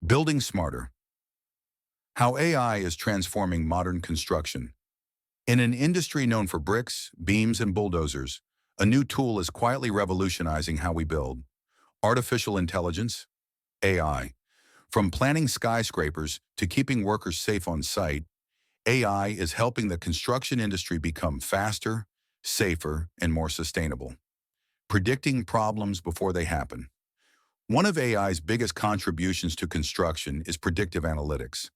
Building smarter. How AI is transforming modern construction. In an industry known for bricks, beams, and bulldozers, a new tool is quietly revolutionizing how we build. Artificial intelligence, AI. From planning skyscrapers to keeping workers safe on site, AI is helping the construction industry become faster, safer, and more sustainable. Predicting problems before they happen. One of AI's biggest contributions to construction is predictive analytics.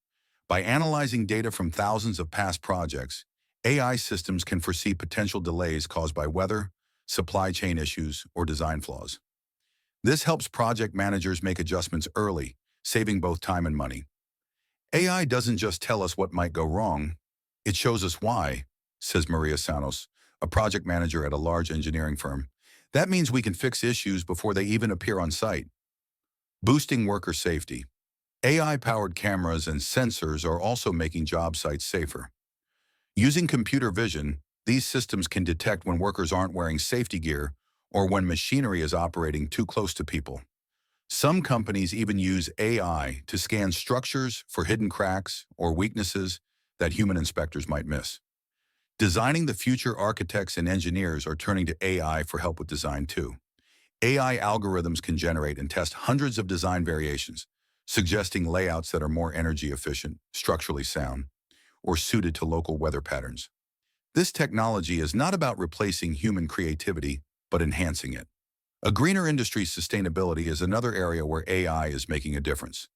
By analyzing data from thousands of past projects, AI systems can foresee potential delays caused by weather, supply chain issues, or design flaws. This helps project managers make adjustments early, saving both time and money. AI doesn't just tell us what might go wrong, it shows us why, says Maria Sanos, a project manager at a large engineering firm. That means we can fix issues before they even appear on site. Boosting worker safety. AI-powered cameras and sensors are also making job sites safer. Using computer vision, these systems can detect when workers aren't wearing safety gear or when machinery is operating too close to people. Some companies even use AI to scan structures for hidden cracks or weaknesses that human inspectors might miss. Designing the future, architects and engineers are turning to AI for help with design too. AI algorithms can generate and test hundreds of design variations, suggesting layouts that are more energy efficient, structurally sound, or suited to local weather patterns. This technology is not about replacing human creativity, but enhancing it. A greener industry. Sustainability is another area where AI is making a difference.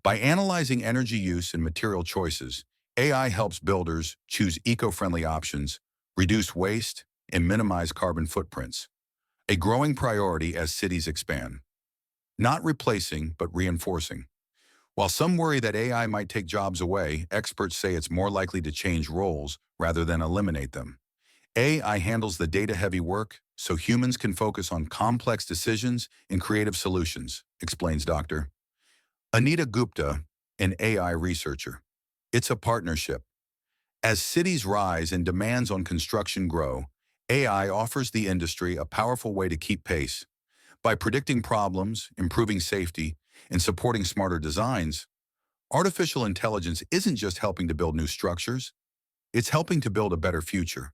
By analyzing energy use and material choices, AI helps builders choose eco-friendly options, reduce waste, and minimize carbon footprints. A growing priority as cities expand. Not replacing, but reinforcing. While some worry that AI might take jobs away, experts say it's more likely to change roles rather than eliminate them. AI handles the data-heavy work, so humans can focus on complex decisions and creative solutions, explains Dr. Anita Gupta, an AI researcher. It's a partnership. As cities rise and demands on construction grow, AI offers the industry a powerful way to keep pace. By predicting problems, improving safety, and supporting smarter designs, artificial intelligence isn't just helping to build new structures, it's helping to build a better future.